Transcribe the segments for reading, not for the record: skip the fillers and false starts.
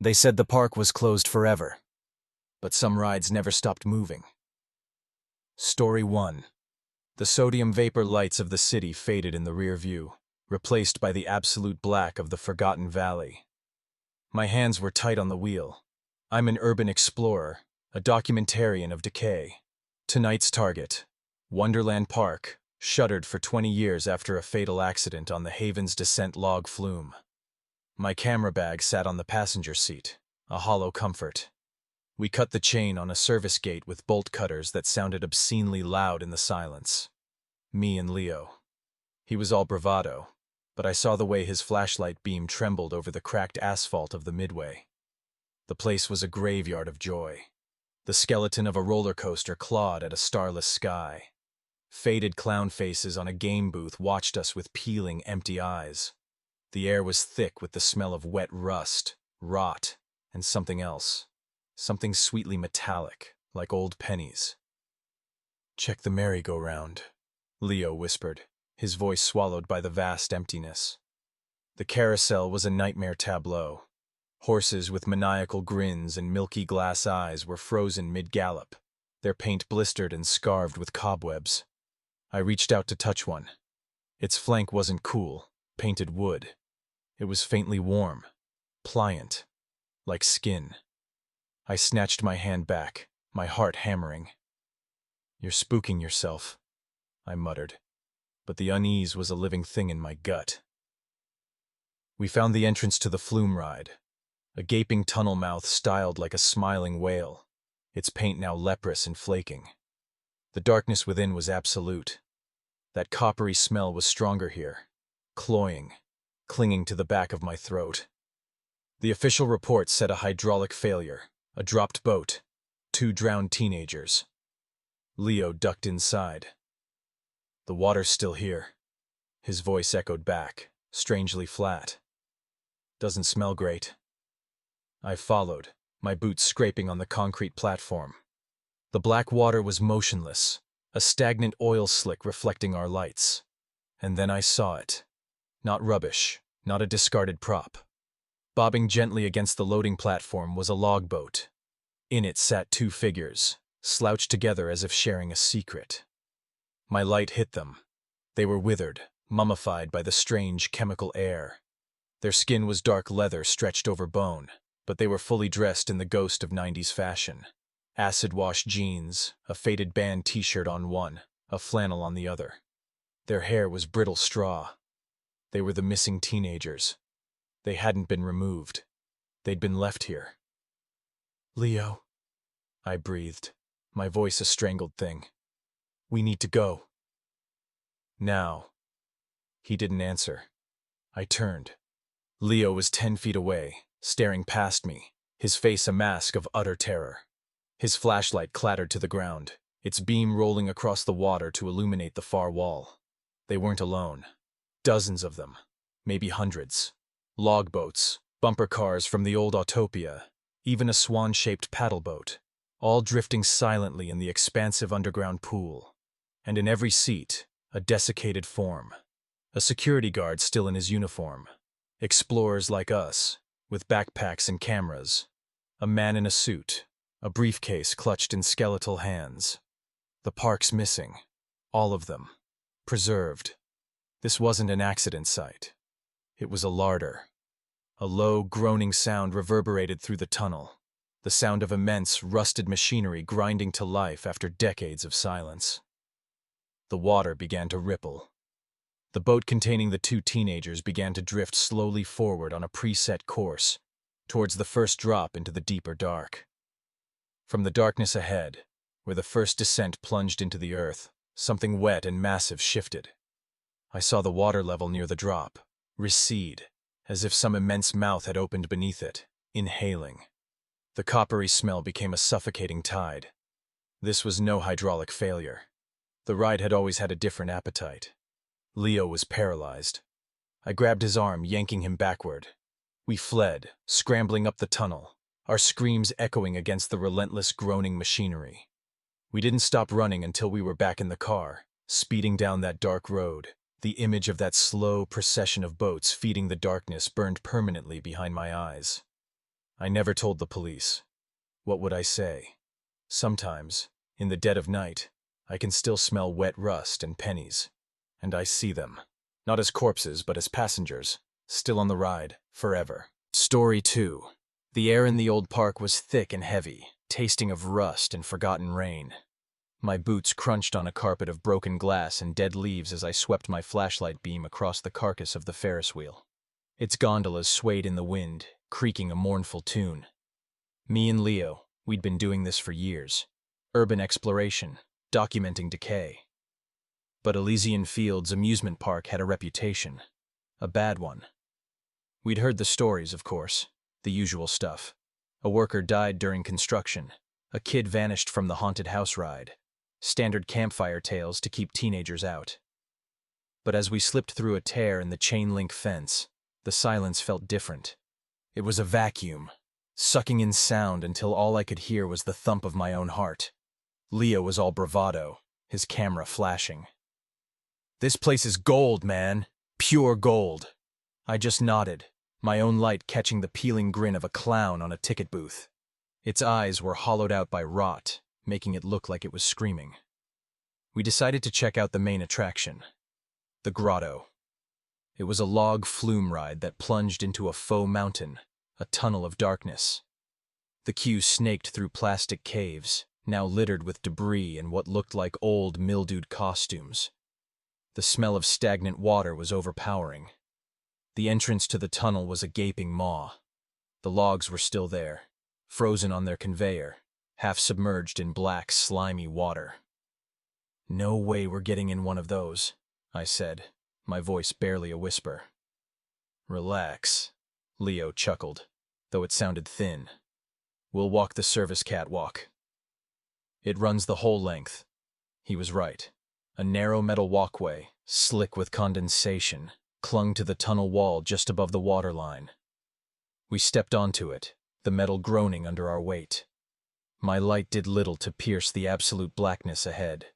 They said the park was closed forever, but some rides never stopped moving. Story 1. The sodium vapor lights of the city faded in the rear view, replaced by the absolute black of the forgotten valley. My hands were tight on the wheel. I'm an urban explorer, a documentarian of decay. Tonight's target, Wonderland Park, shuttered for 20 years after a fatal accident on the Havens Descent log flume. My camera bag sat on the passenger seat, a hollow comfort. We cut the chain on a service gate with bolt cutters that sounded obscenely loud in the silence. Me and Leo. He was all bravado, but I saw the way his flashlight beam trembled over the cracked asphalt of the midway. The place was a graveyard of joy. The skeleton of a roller coaster clawed at a starless sky. Faded clown faces on a game booth watched us with peeling, empty eyes. The air was thick with the smell of wet rust, rot, and something else. Something sweetly metallic, like old pennies. "Check the merry-go-round," Leo whispered, his voice swallowed by the vast emptiness. The carousel was a nightmare tableau. Horses with maniacal grins and milky glass eyes were frozen mid-gallop, their paint blistered and scarved with cobwebs. I reached out to touch one. Its flank wasn't cool, painted wood. It was faintly warm, pliant, like skin. I snatched my hand back, my heart hammering. "You're spooking yourself," I muttered, but the unease was a living thing in my gut. We found the entrance to the flume ride, a gaping tunnel mouth styled like a smiling whale, its paint now leprous and flaking. The darkness within was absolute. That coppery smell was stronger here, cloying, clinging to the back of my throat. The official report said a hydraulic failure, a dropped boat, 2 drowned teenagers. Leo ducked inside. "The water's still here," his voice echoed back, strangely flat. "Doesn't smell great." I followed, my boots scraping on the concrete platform. The black water was motionless, a stagnant oil slick reflecting our lights. And then I saw it. Not rubbish, not a discarded prop. Bobbing gently against the loading platform was a logboat. In it sat 2 figures, slouched together as if sharing a secret. My light hit them. They were withered, mummified by the strange chemical air. Their skin was dark leather stretched over bone, but they were fully dressed in the ghost of 90s fashion. Acid-wash jeans, a faded band t-shirt on one, a flannel on the other. Their hair was brittle straw. They were the missing teenagers. They hadn't been removed. They'd been left here. "Leo," I breathed, my voice a strangled thing. "We need to go." "Now." He didn't answer. I turned. Leo was 10 feet away, staring past me, his face a mask of utter terror. His flashlight clattered to the ground, its beam rolling across the water to illuminate the far wall. They weren't alone. Dozens of them, maybe hundreds. Logboats, bumper cars from the old Autopia, even a swan-shaped paddle boat, all drifting silently in the expansive underground pool. And in every seat, a desiccated form. A security guard still in his uniform. Explorers like us, with backpacks and cameras. A man in a suit, a briefcase clutched in skeletal hands. The park's missing. All of them. Preserved. This wasn't an accident site. It was a larder. A low, groaning sound reverberated through the tunnel. The sound of immense, rusted machinery grinding to life after decades of silence. The water began to ripple. The boat containing the 2 teenagers began to drift slowly forward on a preset course, towards the first drop into the deeper dark. From the darkness ahead, where the first descent plunged into the earth, something wet and massive shifted. I saw the water level near the drop recede, as if some immense mouth had opened beneath it, inhaling. The coppery smell became a suffocating tide. This was no hydraulic failure. The ride had always had a different appetite. Leo was paralyzed. I grabbed his arm, yanking him backward. We fled, scrambling up the tunnel, our screams echoing against the relentless groaning machinery. We didn't stop running until we were back in the car, speeding down that dark road. The image of that slow procession of boats feeding the darkness burned permanently behind my eyes. I never told the police. What would I say? Sometimes, in the dead of night, I can still smell wet rust and pennies. And I see them. Not as corpses, but as passengers, still on the ride, forever. Story 2. The air in the old park was thick and heavy, tasting of rust and forgotten rain. My boots crunched on a carpet of broken glass and dead leaves as I swept my flashlight beam across the carcass of the Ferris wheel. Its gondolas swayed in the wind, creaking a mournful tune. Me and Leo, we'd been doing this for years. Urban exploration, documenting decay. But Elysian Fields Amusement Park had a reputation. A bad one. We'd heard the stories, of course. The usual stuff. A worker died during construction. A kid vanished from the haunted house ride. Standard campfire tales to keep teenagers out. But as we slipped through a tear in the chain-link fence, the silence felt different. It was a vacuum, sucking in sound until all I could hear was the thump of my own heart. Leo was all bravado, his camera flashing. "This place is gold, man. Pure gold." I just nodded, my own light catching the peeling grin of a clown on a ticket booth. Its eyes were hollowed out by rot, making it look like it was screaming. We decided to check out the main attraction, the grotto. It was a log flume ride that plunged into a faux mountain, a tunnel of darkness. The queue snaked through plastic caves, now littered with debris and what looked like old, mildewed costumes. The smell of stagnant water was overpowering. The entrance to the tunnel was a gaping maw. The logs were still there, frozen on their conveyor, half submerged in black, slimy water. "No way we're getting in one of those," I said, my voice barely a whisper. "Relax," Leo chuckled, though it sounded thin. "We'll walk the service catwalk. It runs the whole length." He was right. A narrow metal walkway, slick with condensation, clung to the tunnel wall just above the waterline. We stepped onto it, the metal groaning under our weight. My light did little to pierce the absolute blackness ahead.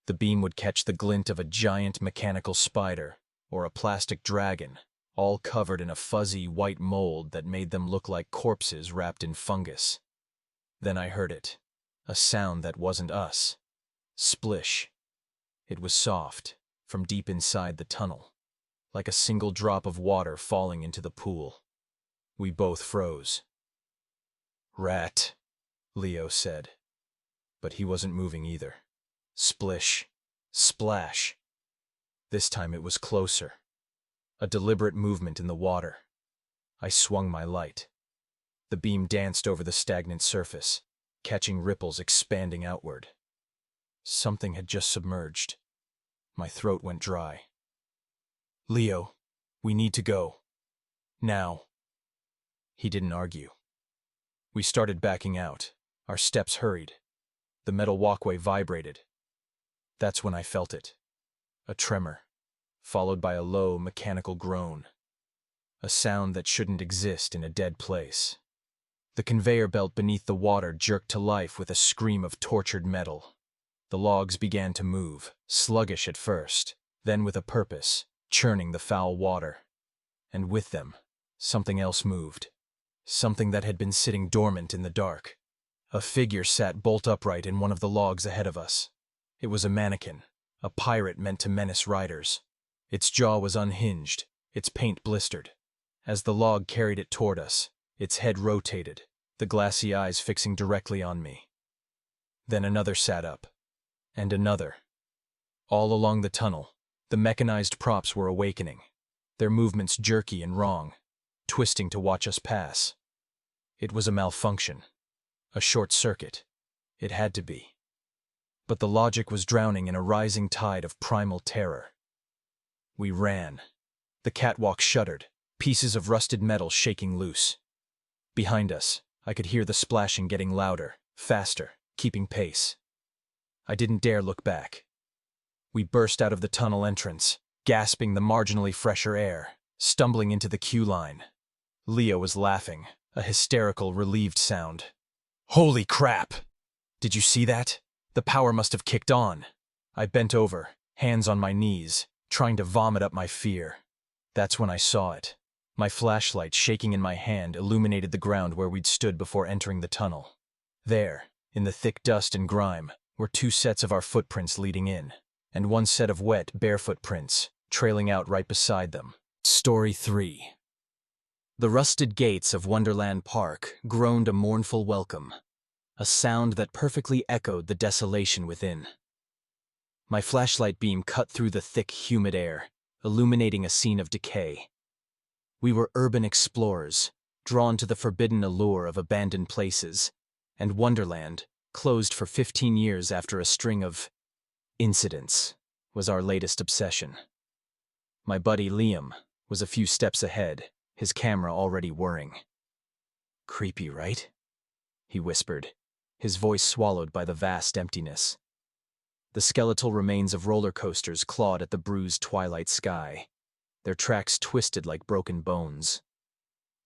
The beam would catch the glint of a giant mechanical spider or a plastic dragon, all covered in a fuzzy white mold that made them look like corpses wrapped in fungus. Then I heard it, a sound that wasn't us. Splish. It was soft, from deep inside the tunnel, like a single drop of water falling into the pool. We both froze. "Rat," Leo said. But he wasn't moving either. Splish. Splash. This time it was closer. A deliberate movement in the water. I swung my light. The beam danced over the stagnant surface, catching ripples expanding outward. Something had just submerged. My throat went dry. "Leo, we need to go. Now." He didn't argue. We started backing out. Our steps hurried. The metal walkway vibrated. That's when I felt it. A tremor, followed by a low, mechanical groan. A sound that shouldn't exist in a dead place. The conveyor belt beneath the water jerked to life with a scream of tortured metal. The logs began to move, sluggish at first, then with a purpose, churning the foul water. And with them, something else moved. Something that had been sitting dormant in the dark. A figure sat bolt upright in one of the logs ahead of us. It was a mannequin, a pirate meant to menace riders. Its jaw was unhinged, its paint blistered. As the log carried it toward us, its head rotated, the glassy eyes fixing directly on me. Then another sat up. And another. All along the tunnel, the mechanized props were awakening, their movements jerky and wrong, twisting to watch us pass. It was a malfunction. A short circuit. It had to be. But the logic was drowning in a rising tide of primal terror. We ran. The catwalk shuddered, pieces of rusted metal shaking loose. Behind us, I could hear the splashing getting louder, faster, keeping pace. I didn't dare look back. We burst out of the tunnel entrance, gasping the marginally fresher air, stumbling into the queue line. Leo was laughing, a hysterical, relieved sound. "Holy crap! Did you see that? The power must have kicked on." I bent over, hands on my knees, trying to vomit up my fear. That's when I saw it. My flashlight, shaking in my hand, illuminated the ground where we'd stood before entering the tunnel. There, in the thick dust and grime, were two sets of our footprints leading in, and one set of wet, barefoot prints, trailing out right beside them. Story 3. The rusted gates of Wonderland Park groaned a mournful welcome, a sound that perfectly echoed the desolation within. My flashlight beam cut through the thick, humid air, illuminating a scene of decay. We were urban explorers, drawn to the forbidden allure of abandoned places, and Wonderland, closed for 15 years after a string of incidents, was our latest obsession. My buddy Liam was a few steps ahead, his camera already whirring. "Creepy, right?" he whispered, his voice swallowed by the vast emptiness. The skeletal remains of roller coasters clawed at the bruised twilight sky, their tracks twisted like broken bones.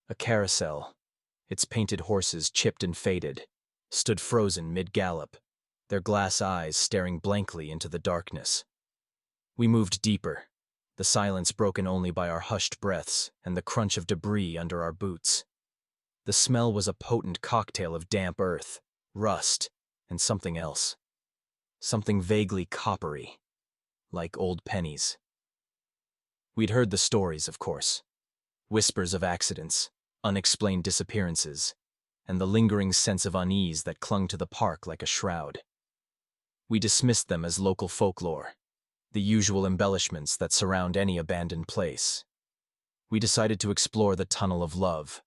A carousel, its painted horses chipped and faded, stood frozen mid-gallop, their glass eyes staring blankly into the darkness. We moved deeper, the silence broken only by our hushed breaths and the crunch of debris under our boots. The smell was a potent cocktail of damp earth, rust, and something else. Something vaguely coppery, like old pennies. We'd heard the stories, of course. Whispers of accidents, unexplained disappearances, and the lingering sense of unease that clung to the park like a shroud. We dismissed them as local folklore, the usual embellishments that surround any abandoned place. We decided to explore the Tunnel of Love,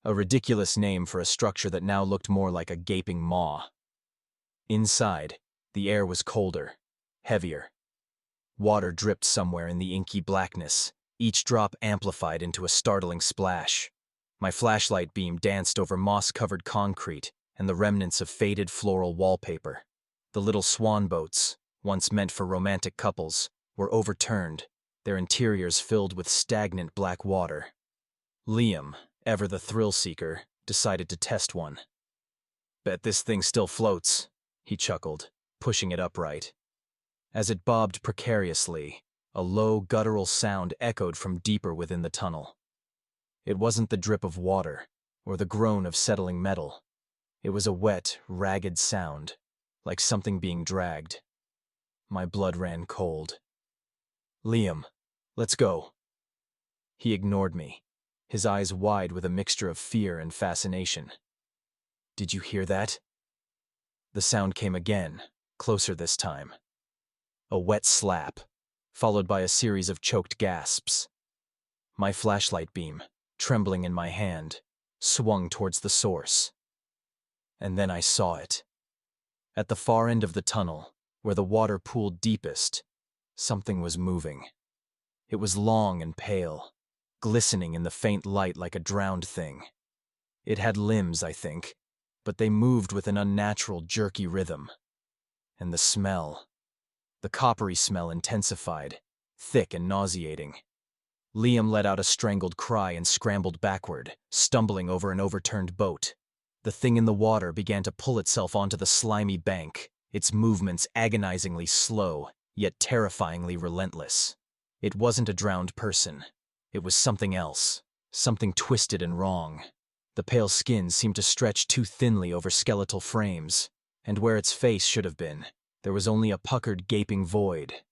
a ridiculous name for a structure that now looked more like a gaping maw. Inside, the air was colder, heavier. Water dripped somewhere in the inky blackness, each drop amplified into a startling splash. My flashlight beam danced over moss-covered concrete and the remnants of faded floral wallpaper. The little swan boats, once meant for romantic couples, were overturned, their interiors filled with stagnant black water. Liam, ever the thrill-seeker, decided to test one. "Bet this thing still floats," he chuckled, pushing it upright. As it bobbed precariously, a low, guttural sound echoed from deeper within the tunnel. It wasn't the drip of water, or the groan of settling metal. It was a wet, ragged sound, like something being dragged. My blood ran cold. "Liam, let's go." He ignored me, his eyes wide with a mixture of fear and fascination. "Did you hear that?" The sound came again, closer this time. A wet slap, followed by a series of choked gasps. My flashlight beam, trembling in my hand, swung towards the source. And then I saw it. At the far end of the tunnel, where the water pooled deepest, something was moving. It was long and pale, glistening in the faint light like a drowned thing. It had limbs, I think, but they moved with an unnatural, jerky rhythm. And the smell. The coppery smell intensified, thick and nauseating. Liam let out a strangled cry and scrambled backward, stumbling over an overturned boat. The thing in the water began to pull itself onto the slimy bank, its movements agonizingly slow, yet terrifyingly relentless. It wasn't a drowned person. It was something else, something twisted and wrong. The pale skin seemed to stretch too thinly over skeletal frames, and where its face should have been, there was only a puckered, gaping void.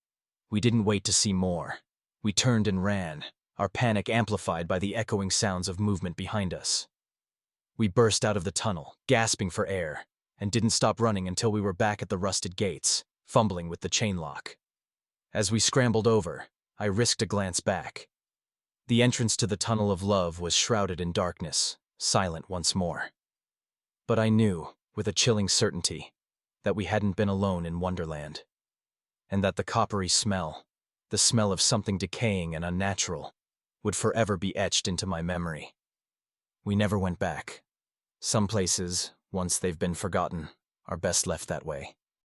We didn't wait to see more. We turned and ran, our panic amplified by the echoing sounds of movement behind us. We burst out of the tunnel, gasping for air, and didn't stop running until we were back at the rusted gates, fumbling with the chain lock. As we scrambled over, I risked a glance back. The entrance to the Tunnel of Love was shrouded in darkness, silent once more. But I knew, with a chilling certainty, that we hadn't been alone in Wonderland, and that the coppery smell, the smell of something decaying and unnatural, would forever be etched into my memory. We never went back. Some places, once they've been forgotten, are best left that way.